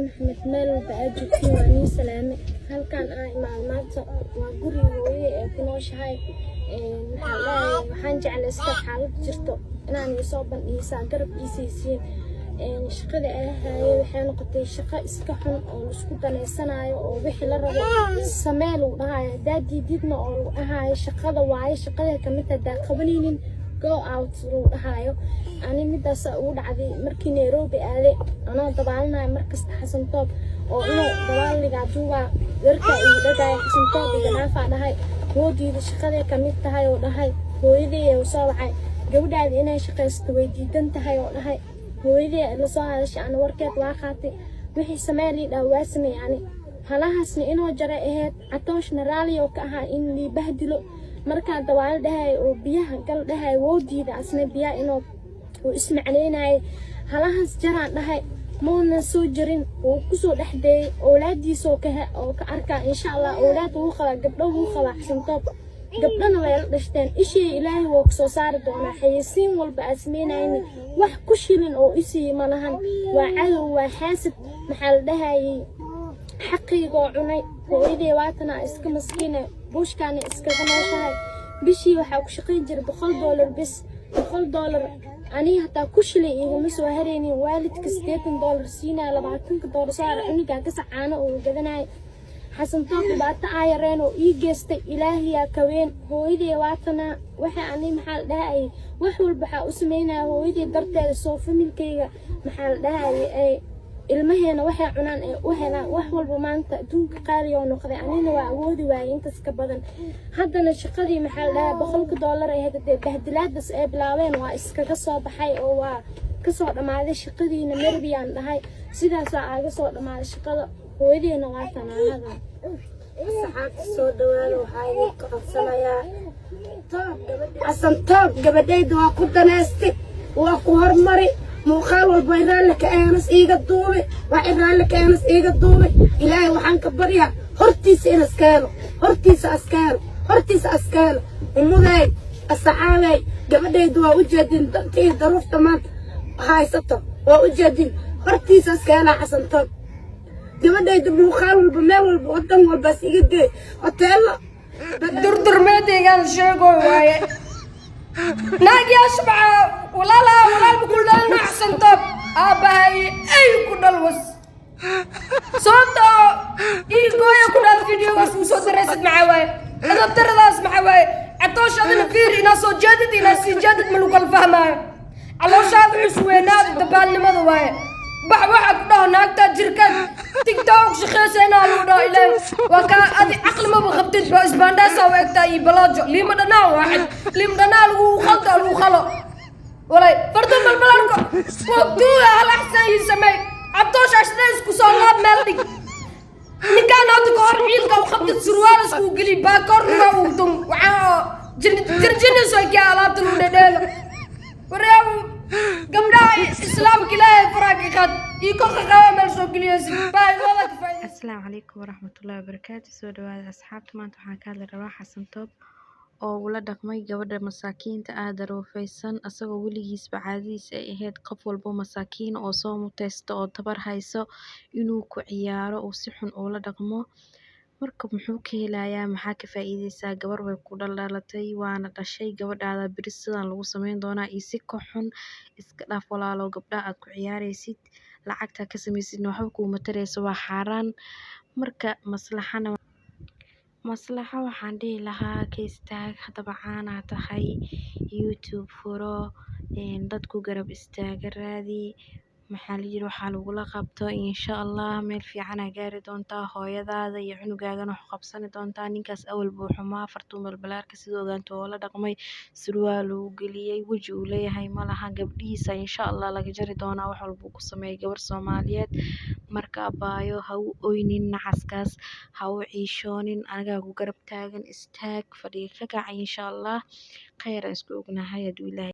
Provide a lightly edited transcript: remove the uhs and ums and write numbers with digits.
محمد مال بأجوكي وأني سلامة هل كان معلومات وقولي هوي كنوش هاي محلاي وحنجي على استر حالة جرتو أنا يصابن إيسا قرب إيسيسين shaqada ay haye waxay noqotay shaqo iska xun oo isku danaysanayo oo wixii la rabo sameel uu dhahay daadididna oo ahaay shaqada waaye shaqada kamid ah qabanaynin go out uu dhahayo ani midaas uu dhacday markii Nairobi aaday anoo dabaalnaa markasta Xasan Toob oo inuu dabaaliga duuba warka uu dhagay Xasan Toob iganafa dhahay hoodiida shaqada kamid tahay oo dhahay hooyadii oo soo wacay gabadhaada inay shaqaysto way diidan tahay oo dhahay hooyadii la soo hadashay aan warkeed waa qaatay wixii Soomaali dhawaasna yani halahaasna inoo jaray ahayd atooshna raali oo ka ahaa in li bahdilo marka dawaal dhahay oo biyaha gal dhahay woodiida asna biyaha inoo oo ismacneenay halahaas jaraan dhahay moona soo jarin oo ku soo dhaxday awlaadiisa oo ka arka insha Allah awlaad uu qaba gabdho uu qaba Xasan Toob gabdhana way la dhashteen ishii Ilaahay wuu soo saari doonaa xayisiin walba asmeenayni wax ku shilin oo isii malahan waa cadow waa xaasid maxal dhahay xaqiiqo cunay hooyadii waatana iska maskiina bushkaana iska qanaashay bishii waxa ku shaqeyn jiray $100 bis $100 ani hataa ku shilay iguma soo hareenin waalidka $80 siinaa $20 saar aniga ka sacaano oo gadanay Xasan Toob baata ayareen oo ii geystay Ilaahiya kaween hooyadii waatana waxa ani maxal dhahay wax walba waxa u sameynaa hooyadii darteeda soo familkayga maxal dhahay ay ilmaheena waxa cunaan ee u helaan wax walba maanta adduunka qaali oo noqday anina waa awoodi waayay intaas ka badan haddana shaqadii maxal dhahay $100 ay hadday bahdilaadaas ay bilaabeen waa iskaga soo baxay oo waa ka soo dhamaaday shaqadiina Marbiyaan dhahay sidaas aaga soo dhamaaday shaqada hooyadiina waatana hada saxaabta soo dhawaado waxay ka qabsanayaa Xasan Toob gabadhayda waa ku daneystay waa ku hormari muuqaal walba iraalka aanas iiga duubay waa iraalka aanas iiga duubay Ilaahay waxaan ka baryaa hortiisa askaalo umuday asxaabay gabadhayda waa u jeedin dantii daruufta maanta haysato waa u jeedin hortiisa askaala Xasan Toob gabadhayda muuqaal walba meel walba wadan walba iga geey hoteelo durdurmeedaygan sheego waaye naagi ashbac walaal ku dhalna Xasan Toob aabahay ay ku dhalwas sababta ii gooya ku dhal fiidiyogaas uu soo dareysad maxaa waaye adabtaradaas maxaa waaye atoosh adana fiiri inaa soo jeedid inaa sii jeedid ma lagu fahmaayo calooshaada cusweenaad dabaalnimada waaye bax waxa ku dhaw naagta jirkan TikTok shaqeysana loo dhaw ilaa waka adi aqal ma qabtid ba isbaandaas oo egta ii balaajo lima dhanaa waxa lima dhanaa lagu khalo walay fardo balbalanko waqtu hal ahsan yisamay atoosh ashna isku soo laab meel dhig ninkaan aad ka hor ciilka u qabtid surwaal isku gali ba korna u dum waxa jirjin soo ka alaabta lu dhadheelo wareew gabdhaha islaamka Ilaahay faraaqi qad ii ko qaqawa meel soo galiyay baahidooda ka faa'iido. Assalaamu calaykum waraxmatullaahi wabarakaatuh soo dhawaada asxaabta maanta waxaan ka hadli rabaa Xasan Toob oo ula dhaqmay gabadha masaakiinta aad daruufaysan asagoo weligiisba caadiis ay ahayd qof walba masaakiin oo soo muteysta oo tabar hayso inuu ku ciyaaro oo si xun ula dhaqmo marka muxuu ka helayaa maxaa ka faa'iideysaa gabar way ku dhalatay waana dhashay gabadhaada bari sidaan lagu sameyn doonaa iyo si ka xun iska dhaaf walaalo gabdhaha aad ku ciyaaraysid lacagta ka samaysidna waxba kuuma tarayso waa xaaraan marka maslaxa waxaan dhihi lahaa ka istaag hadaba caana tahay YouTube furo dadku garab istaaga raadi maxaa la yiri waxa lagu la qabto insha Allah meel fiican ay gaari doontaa hooyadaada iyo cunugaagana wax qabsan doontaa ninkaas awal buu xumaa fartuumal balaarka sidoo ogaanto oo la dhaqmay surwaal uu galiyay waji uu leeyahay malaha gabdhiisa insha Allah laga jari doonaa wax walba ku sameeyay gabar Soomaaliyeed marka abaayo ha u oynin nacaskaas ha u ciishoonin anaga ku garab taagan istaag fadhiga ka kac insha Allah khayr isku ognahay aduu